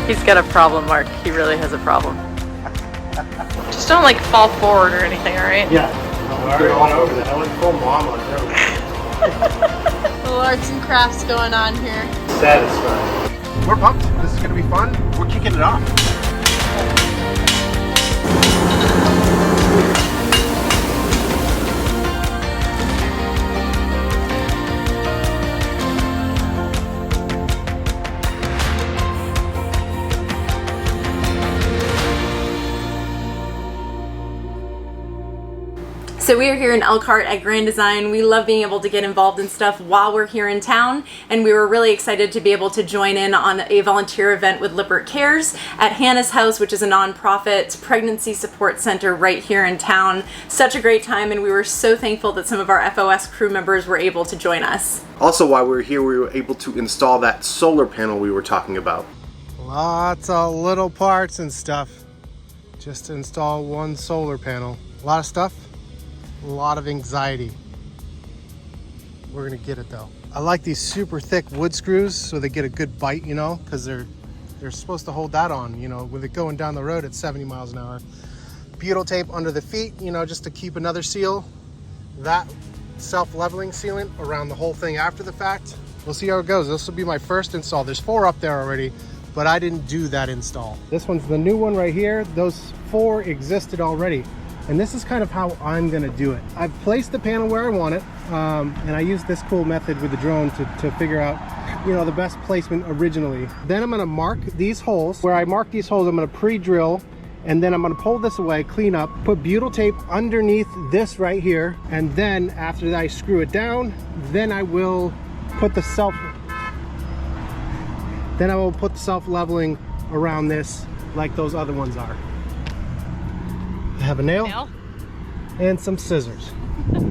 He's got a problem, Mark. He really has a problem. Just don't like fall forward or anything, alright? Yeah. I already went over that. I went full mom on her. Little arts and crafts going on here. Satisfying. We're pumped. This is going to be fun. We're kicking it off. So we are here in Elkhart at Grand Design. We love being able to get involved in stuff while we're here in town, and we were really excited to be able to join in on a volunteer event with Lippert Cares at Hannah's House, which is a nonprofit pregnancy support center right here in town. Such a great time, and we were so thankful that some of our FOS crew members were able to join us. Also, while we were here, we were able to install that solar panel we were talking about. Lots of little parts and stuff just to install one solar panel. A lot of stuff. A lot of anxiety. We're gonna get it though. I like these super thick wood screws so they get a good bite, you know, because they're supposed to hold that on, you know, with it going down the road at 70 miles an hour. Butyl tape under the feet, you know, just to keep another seal. That self-leveling sealant around the whole thing after the fact. We'll see how it goes. This will be my first install. There's 4 up there already, but I didn't do that install. This one's the new one right here. Those 4 existed already. And this is kind of how I'm gonna do it. I've placed the panel where I want it, and I used this cool method with the drone to figure out, you know, the best placement originally. Then I'm gonna mark these holes. Where I mark these holes, I'm gonna pre-drill, and then I'm gonna pull this away, clean up, put butyl tape underneath this right here, and then after that I screw it down, then I will put the self-leveling around this like those other ones are. I have a nail and some scissors. And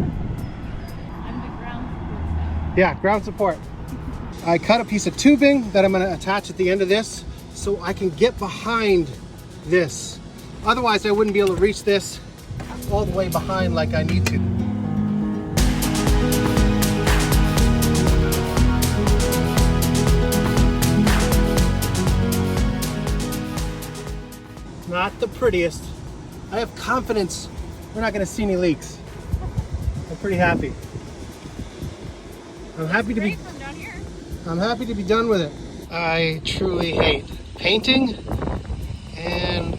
the ground support. Yeah, ground support. I cut a piece of tubing that I'm going to attach at the end of this so I can get behind this. Otherwise, I wouldn't be able to reach this all the way behind like I need to. Not the prettiest. I have confidence we're not going to see any leaks. I'm pretty happy. I'm happy to be done with it. I truly hate painting and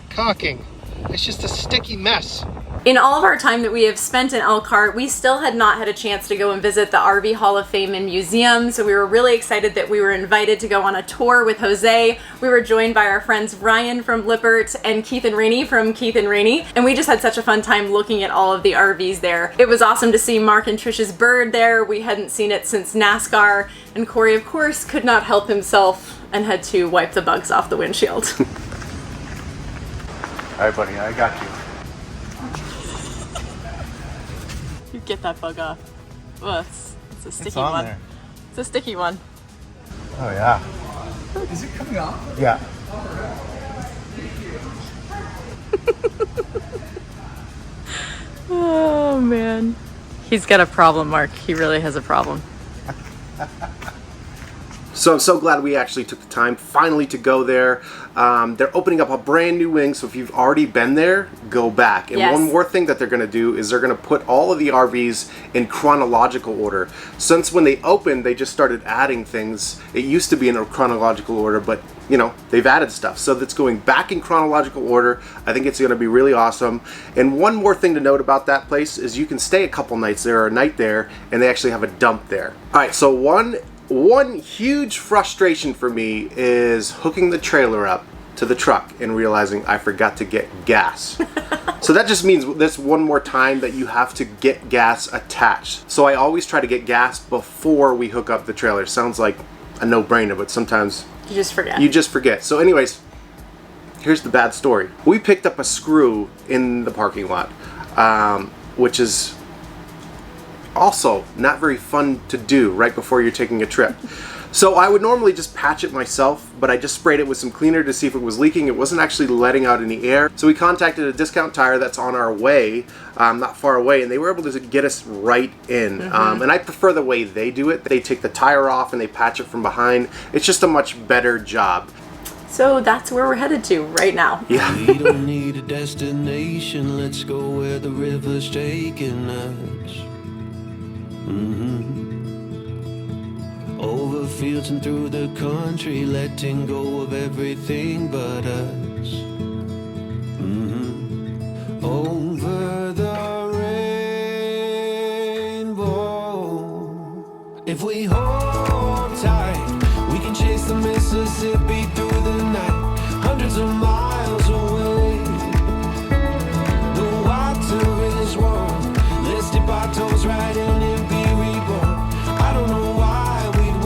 caulking. It's just a sticky mess. In all of our time that we have spent in Elkhart, we still had not had a chance to go and visit the RV Hall of Fame and Museum, so we were really excited that we were invited to go on a tour with Jose. We were joined by our friends Ryan from Lippert and Keith and Rainey from Keith and Rainey, and we just had such a fun time looking at all of the RVs there. It was awesome to see Mark and Trish's bird there. We hadn't seen it since NASCAR, and Corey, of course, could not help himself and had to wipe the bugs off the windshield. All right, buddy, I got you. You get that bug off. Oh, it's a sticky one. There. It's a sticky one. Oh yeah. Is it coming off? Yeah. Oh man. He's got a problem, Mark. He really has a problem. So I'm so glad we actually took the time finally to go there. They're opening up a brand new wing, so if you've already been there, go back. And yes. One more thing that they're going to do is they're going to put all of the RVs in chronological order. Since when they opened, they just started adding things. It used to be in a chronological order, but you know, they've added stuff. So that's going back in chronological order. I think it's going to be really awesome. And one more thing to note about that place is you can stay a couple nights there or a night there, and they actually have a dump there. All right, so one huge frustration for me is hooking the trailer up to the truck and realizing I forgot to get gas. So that just means this one more time that you have to get gas attached. So I always try to get gas before we hook up the trailer. Sounds like a no-brainer, but sometimes You just forget. you just forget. So anyways, here's the bad story. We picked up a screw in the parking lot, which is also not very fun to do right before you're taking a trip. So I would normally just patch it myself, but I just sprayed it with some cleaner to see if it was leaking. It wasn't actually letting out any air. So we contacted a discount tire that's on our way, not far away, and they were able to get us right in. And I prefer the way they do it. They take the tire off and they patch it from behind. It's just a much better job. So that's where we're headed to right now. Yeah. We don't need a destination, let's go where the river's taking us. Over fields and through the country, letting go of everything but us. Over the rainbow. If we hold tight, we can chase the Mississippi through the night, hundreds of miles away. The water is warm, let's dip our toes right in and be reborn. I don't know why we'd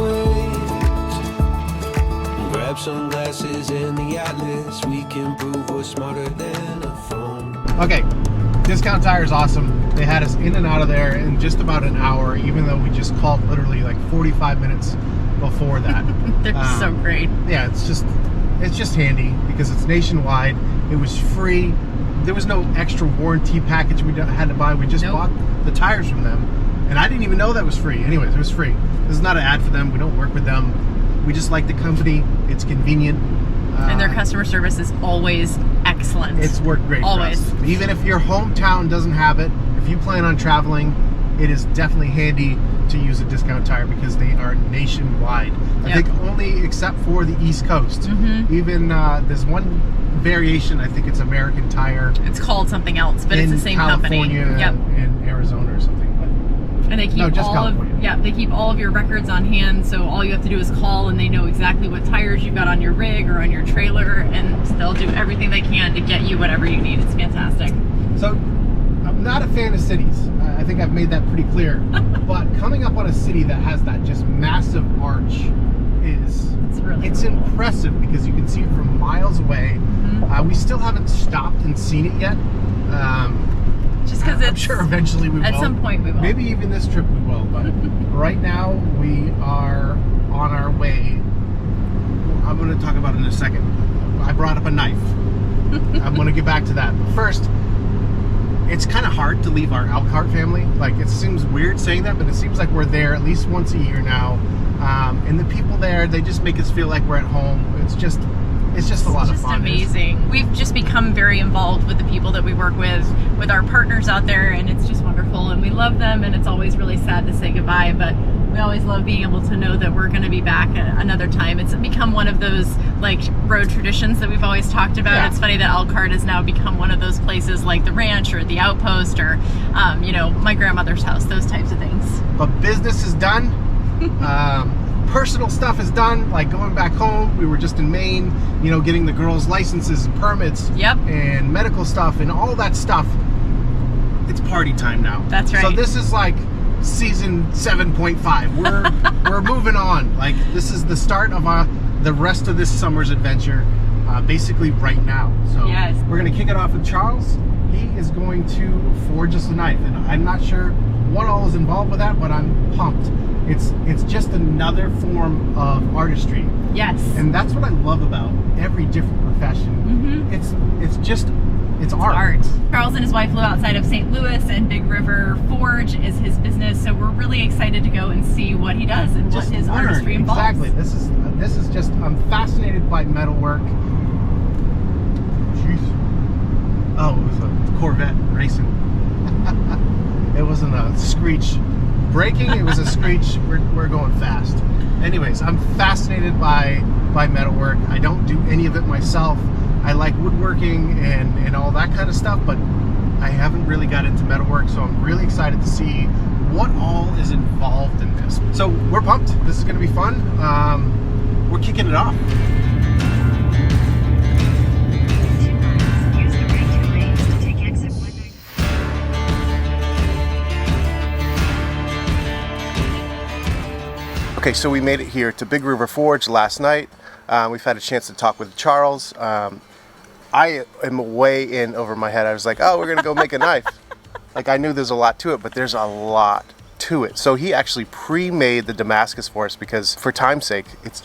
wait. Grab sunglasses and the atlas, we can prove we're smarter than a phone. Okay, Discount Tire is awesome. They had us in and out of there in just about an hour, even though we just called literally like 45 minutes before that. They're so great. Yeah, it's just handy because it's nationwide. It was free. There was no extra warranty package we had to buy. We just bought the tires from them, and I didn't even know that was free. Anyways, it was free. This is not an ad for them. We don't work with them. We just like the company. It's convenient. And their customer service is always excellent. It's worked great always. for us. Even if your hometown doesn't have it, if you plan on traveling, it is definitely handy to use a Discount Tire because they are nationwide. I think only except for the East Coast. Even there's one variation, I think it's American Tire. It's called something else, but it's the same California company. Yep. In Arizona or something. And they keep they keep all of your records on hand, so all you have to do is call and they know exactly what tires you've got on your rig or on your trailer, and they'll do everything they can to get you whatever you need. It's fantastic. So I'm not a fan of cities. I think I've made that pretty clear. But coming up on a city that has that just massive arch it's impressive because you can see it from miles away. We still haven't stopped and seen it yet. Just because I'm sure eventually we will. At some point we will. Maybe even this trip we will, but right now we are on our way. I'm going to talk about it in a second. I brought up a knife. I'm going to get back to that. But first, it's kind of hard to leave our Elkhart family. Like, it seems weird saying that, but it seems like we're there at least once a year now. And the people there, they just make us feel like we're at home. It's just a lot of fun. It's amazing. We've just become very involved with the people that we work with our partners out there, and it's just wonderful, and we love them, and it's always really sad to say goodbye, but we always love being able to know that we're going to be back another time. It's become one of those like road traditions that we've always talked about. Yeah. It's funny that Elkhart has now become one of those places like the ranch or the outpost or my grandmother's house, those types of things. But business is done. Personal stuff is done, like going back home. We were just in Maine, getting the girls' licenses and permits, and medical stuff and all that stuff. It's party time now. That's right. So this is like season 7.5. We're moving on. Like, this is the start of the rest of this summer's adventure, basically right now. So we're gonna kick it off with Charles. He is going to forge us a knife, and I'm not sure what all is involved with that, but I'm pumped. It's just another form of artistry. Yes. And that's what I love about every different profession. It's art. Charles and his wife live outside of St. Louis, and Big River Forge is his business, so we're really excited to go and see what he does and what his artistry involves. Exactly. This is just, I'm fascinated by metalwork. Jeez. Oh, it was a Corvette racing. It wasn't a screech braking, it was a screech. We're going fast. Anyways, I'm fascinated by metalwork. I don't do any of it myself. I like woodworking and all that kind of stuff, but I haven't really got into metalwork, so I'm really excited to see what all is involved in this. So we're pumped. This is going to be fun. We're kicking it off. Okay, so we made it here to Big River Forge last night. We've had a chance to talk with Charles. I am way in over my head. I was like, oh, we're gonna go make a knife. Like, I knew there's a lot to it, but there's a lot to it. So he actually pre-made the Damascus for us because, for time's sake, it's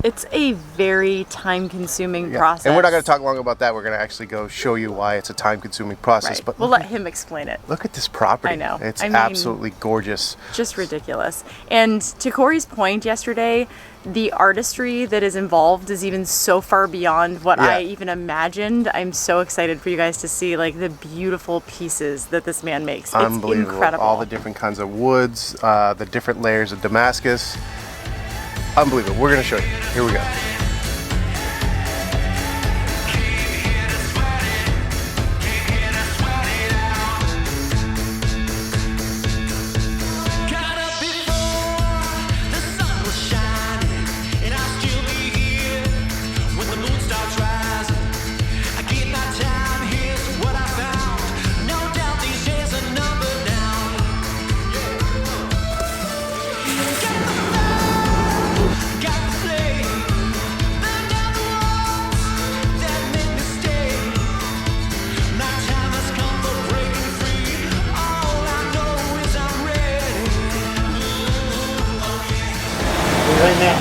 It's a very time-consuming Yeah. process. And we're not going to talk long about that. We're going to actually go show you why it's a time-consuming process. Right. But We'll let him explain it. look at this property. I know. It's I mean, absolutely gorgeous. Just ridiculous. And to Corey's point yesterday, the artistry that is involved is even so far beyond what I even imagined. I'm so excited for you guys to see like the beautiful pieces that this man makes. It's Unbelievable. incredible. All the different kinds of woods, the different layers of Damascus. Unbelievable. We're going to show you. Here we go. Right now.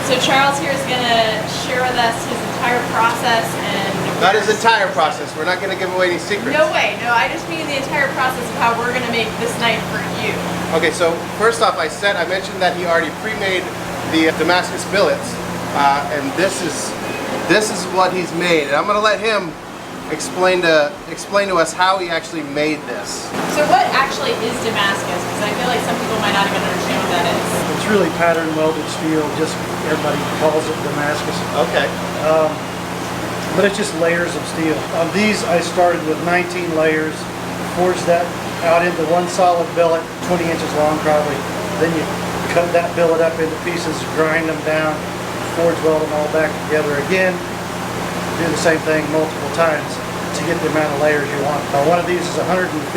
So Charles here is going to share with us his entire process and... Not his entire process. We're not going to give away any secrets. No way. No, I just mean the entire process of how we're going to make this knife for you. Okay, so first off, I mentioned that he already pre-made the Damascus billets, and this is what he's made. And I'm going to let him explain to us how he actually made this. So what actually is Damascus? Because I feel like some people might not even understand what that is. It's really pattern welded steel, just everybody calls it Damascus. Okay. But it's just layers of steel. On these I started with 19 layers, forged that out into one solid billet, 20 inches long probably. Then you cut that billet up into pieces, grind them down, forge weld them all back together again. Do the same thing multiple times to get the amount of layers you want. One of these is 152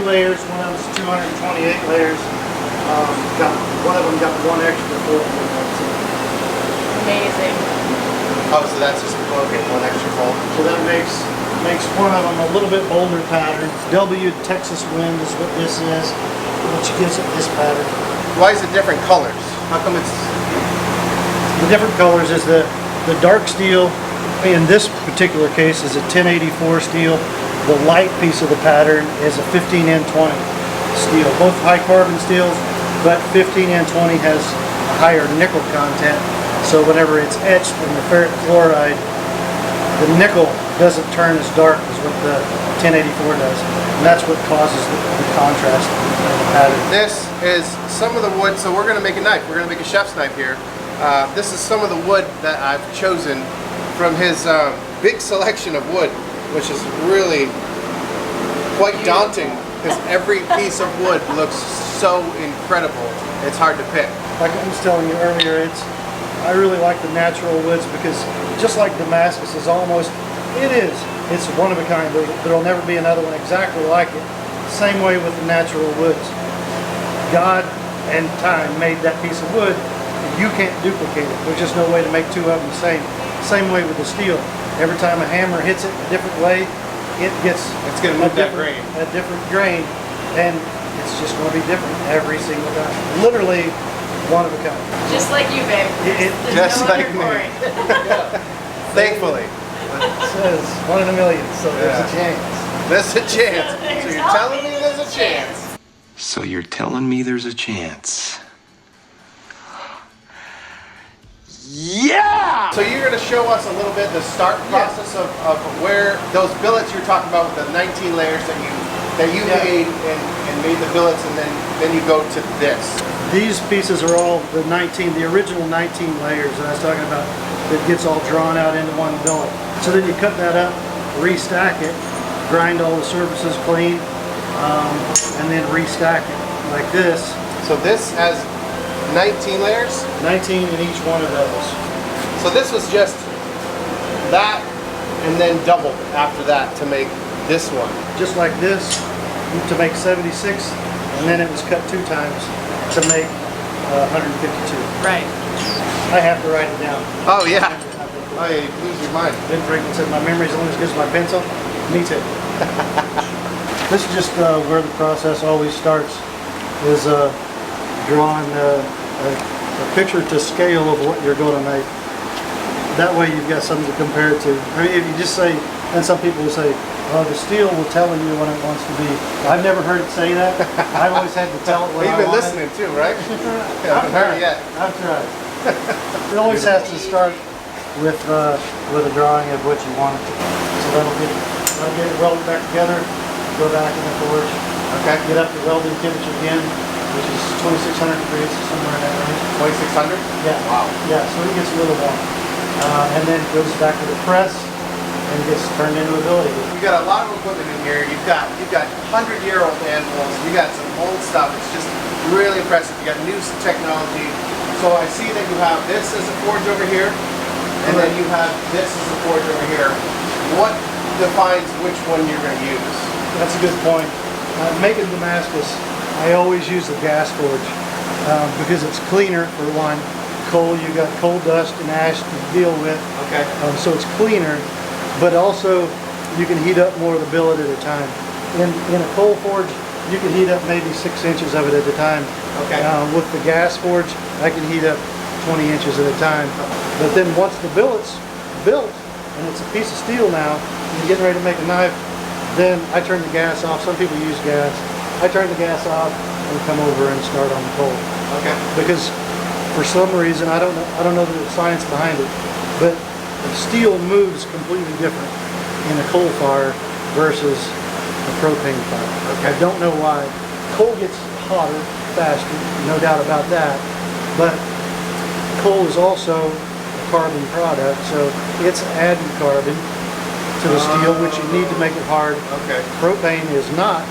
layers, one of them is 228 layers. One of them got one extra fold. Amazing. Oh, so that's just okay, one extra fold. So that makes one of them a little bit bolder pattern. W Texas Wind is what this is, which gives it this pattern. Why is it different colors? How come it's... The different colors is the dark steel, in this particular case, is a 1084 steel. The light piece of the pattern is a 15N20 steel. Both high carbon steels, but 15N20 has a higher nickel content. So whenever it's etched in the ferric chloride, the nickel doesn't turn as dark as what the 1084 does. And that's what causes the contrast of the pattern. This is some of the wood, so we're going to make a knife. We're going to make a chef's knife here. This is some of the wood that I've chosen from his big selection of wood, which is really quite daunting because every piece of wood looks so incredible. It's hard to pick. Like I was telling you earlier, I really like the natural woods because just like Damascus is it's one of a kind. There'll never be another one exactly like it. Same way with the natural woods. God and time made that piece of wood. You can't duplicate it. There's just no way to make two of them the same. Same way with the steel. Every time a hammer hits it a different way, it's going to move that grain. A different grain, and it's just going to be different every single time. Literally one of a kind. Just like you, babe. There's Just no like other me. Corey. Thankfully. It says 1 in a million, so there's a chance. There's a chance. So you're telling me there's a chance. So you're telling me there's a chance? Yeah! So you're going to show us a little bit the start process of where those billets you're talking about with the 19 layers that you made and made the billets, and then you go to this. These pieces are all the original 19 layers that I was talking about that gets all drawn out into one billet. So then you cut that up, restack it, grind all the surfaces clean, and then restack it like this. So this has 19 layers? 19 in each one of those. So this was just that and then doubled after that to make this one. Just like this to make 76, and then it was cut 2 times to make 152. Right. I have to write it down. Oh yeah. Oh yeah, you lose your mind. Ben Franklin said, my memory's only as good as my pencil. Me too. This is just where the process always starts, is drawing a picture to scale of what you're going to make. That way you've got something to compare it to. I mean, if you just say, and some people will say, oh, the steel will tell you when it wants to be. I've never heard it say that. I've always had to tell it when You've I been want listening it. too, right? Yeah, I haven't heard it yet. I've tried. It always has to start with a drawing of what you want it to be. So that'll get it welded back together, go back in the forge. Okay. Get up to welding temperature again, which is 2,600 degrees, somewhere in that range. 2,600? Yeah. Wow. Yeah, so it gets a little warm. And then it goes back to the press and gets turned into a billet. You got a lot of equipment in here. You've got 100-year-old anvils. You got some old stuff. It's just really impressive. You got new technology. So I see that you have this as a forge over here, and then you have this as a forge over here. What defines which one you're going to use? That's a good point. Making Damascus, I always use the gas forge because it's cleaner for one. Coal, you got coal dust and ash to deal with. Okay. So it's cleaner, but also you can heat up more of the billet at a time. In a coal forge, you can heat up maybe 6 inches of it at a time. Okay. With the gas forge, I can heat up 20 inches at a time. But then once the billet's built, and it's a piece of steel now, and you're getting ready to make a knife, then I turn the gas off. Some people use gas. I turn the gas off and come over and start on the coal. Okay. Because for some reason, I don't know the science behind it, but steel moves completely different in a coal fire versus a propane fire. Okay. I don't know why. Coal gets hotter faster, no doubt about that, but coal is also a carbon product, so it's adding carbon to the steel, which you need to make it hard. Okay. Propane is not,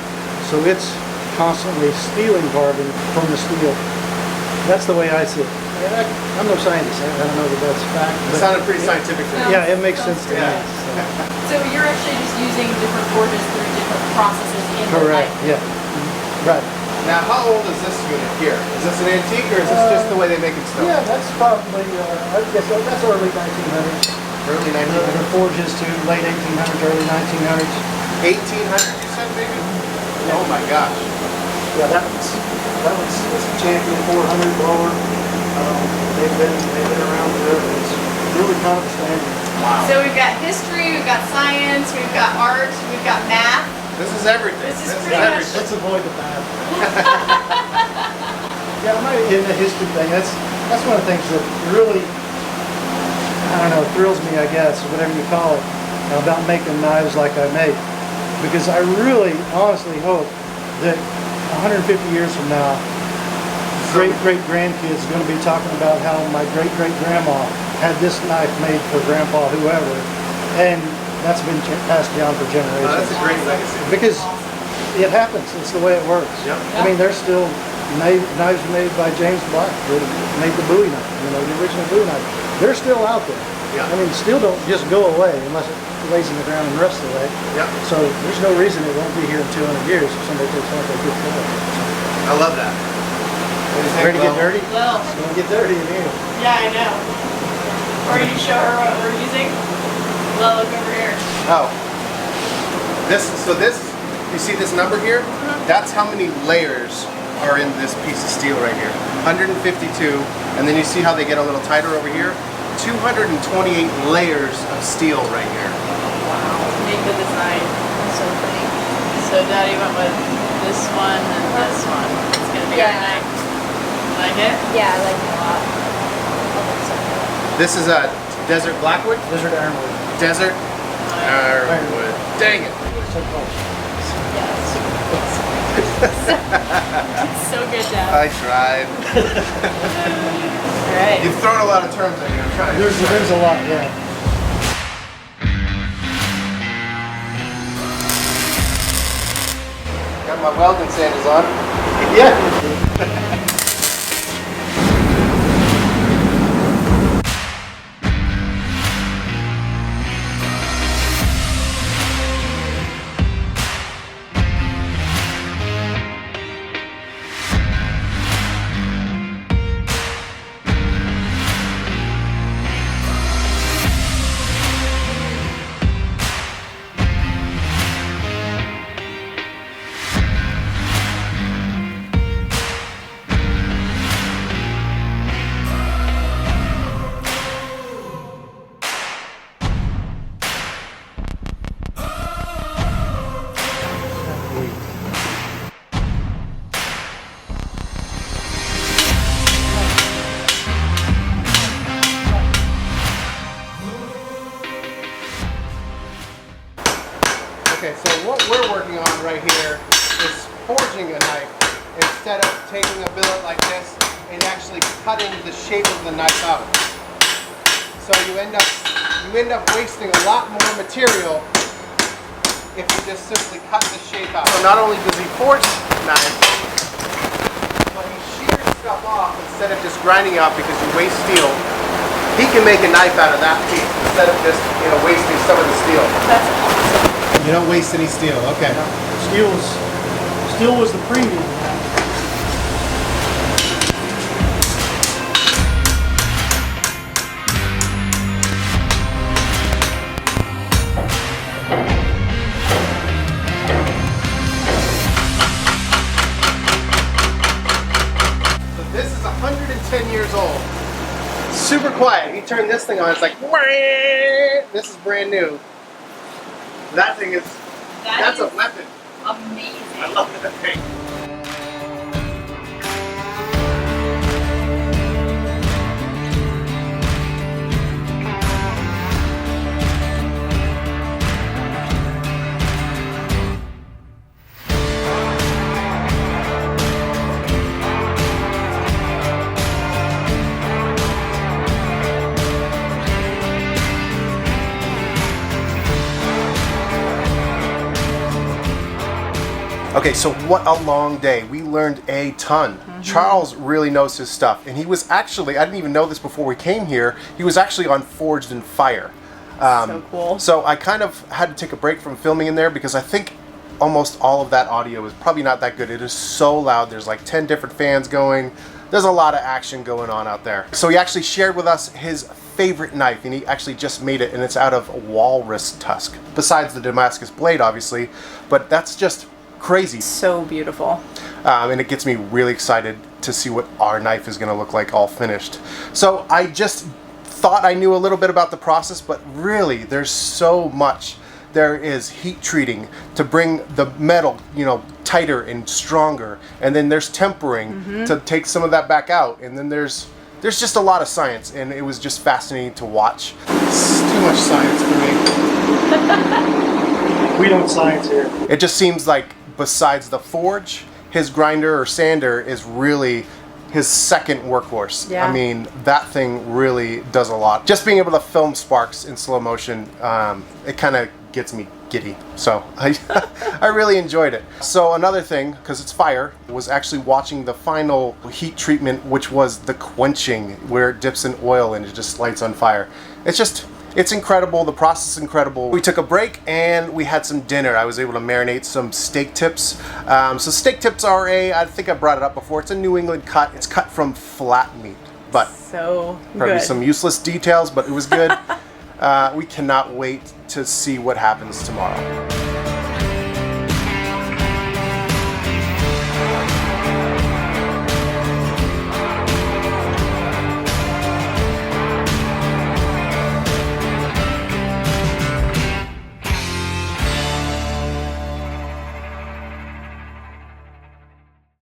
so it's constantly stealing carbon from the steel. That's the way I see it. I'm no scientist. I don't know that that's a fact. It sounded pretty scientific to me. Yeah, it makes sense to me. Yeah. So you're actually just using different forges through different processes in the Correct. knife. Yeah. Right. Now, how old is this unit here? Is this an antique or is this just the way they make it still? Yeah, that's probably, I guess that's early 1900s. Early The 1900s? forges to late 1800s, early 1900s. 1800s, you said, maybe? Oh my gosh. Yeah, that was it's a Champion 400 blower. They've been around forever. It's really kind of a standard. Wow. So we've got history, we've got science, we've got art, we've got math. This is everything. This is pretty much- everything. Let's avoid the bad. Yeah, in the history thing, that's one of the things that really, I don't know, thrills me, I guess, whatever you call it, about making knives like I make. Because I really, honestly hope that 150 years from now, great-great-grandkids are going to be talking about how my great-great-grandma had this knife made for grandpa whoever, and that's been passed down for generations. Oh, that's a great legacy. Because it happens. It's the way it works. Yep. I mean, there's still knives made by James Black that made the Bowie knife, the original Bowie knife. They're still out there. Yeah. I mean, steel don't just go away unless it lays in the ground and rusts away. Yep. So there's no reason it won't be here in 200 years if somebody takes off a good photo. I love that. What do you think, Ready to get Lo? dirty? Well, It's going to get dirty in here. yeah, I know. Are you show her what we're using? Well, look over here. Oh. You see this number here? That's how many layers are in this piece of steel right here. 152, and then you see how they get a little tighter over here? 228 layers of steel right here. Wow. Make the design. So pretty. So Daddy went with this one and this one. It's gonna be our knife. Like it? Yeah, I like it a lot. This is a desert blackwood? Desert ironwood. Desert ironwood. Dang it. So close. It's so good, Dad. I tried. Alright. You've thrown a lot of terms at me. I'm trying. There's a lot, yeah. Got my welding sandals on. Yeah. shape of the knife out. So you end up wasting a lot more material if you just simply cut the shape out. So not only does he forge knives, but he shears stuff off instead of just grinding out because you waste steel. He can make a knife out of that piece instead of just, you know, wasting some of the steel. That's awesome. You don't waste any steel, okay. Steel was the premium. So this is 110 years old. Super quiet. You turn this thing on, it's like, wah! This is brand new. That thing is, that's a weapon. Amazing. I love that thing. Okay, so what a long day. We learned a ton. Charles really knows his stuff, and he was actually, I didn't even know this before we came here, he was actually on Forged in Fire. So cool. So I kind of had to take a break from filming in there because I think almost all of that audio is probably not that good. It is so loud. There's like 10 different fans going. There's a lot of action going on out there. So he actually shared with us his favorite knife, and he actually just made it, and it's out of walrus tusk. Besides the Damascus blade, obviously, but that's just crazy. So beautiful. And it gets me really excited to see what our knife is going to look like all finished. So I just thought I knew a little bit about the process, but really there's so much. There is heat treating to bring the metal, you know, tighter and stronger, and then there's tempering to take some of that back out, and then there's just a lot of science, and it was just fascinating to watch. It's too much science for me. We don't science here. It just seems like besides the forge, his grinder or sander is really his second workhorse. Yeah. I mean, that thing really does a lot. Just being able to film sparks in slow motion, it kind of gets me giddy. So I really enjoyed it. So another thing, because it's fire, was actually watching the final heat treatment, which was the quenching, where it dips in oil and it just lights on fire. It's incredible. The process is incredible. We took a break and we had some dinner. I was able to marinate some steak tips. So steak tips are I think I brought it up before, it's a New England cut. It's cut from flat meat, but So probably good. some useless details, but it was good. We cannot wait to see what happens tomorrow.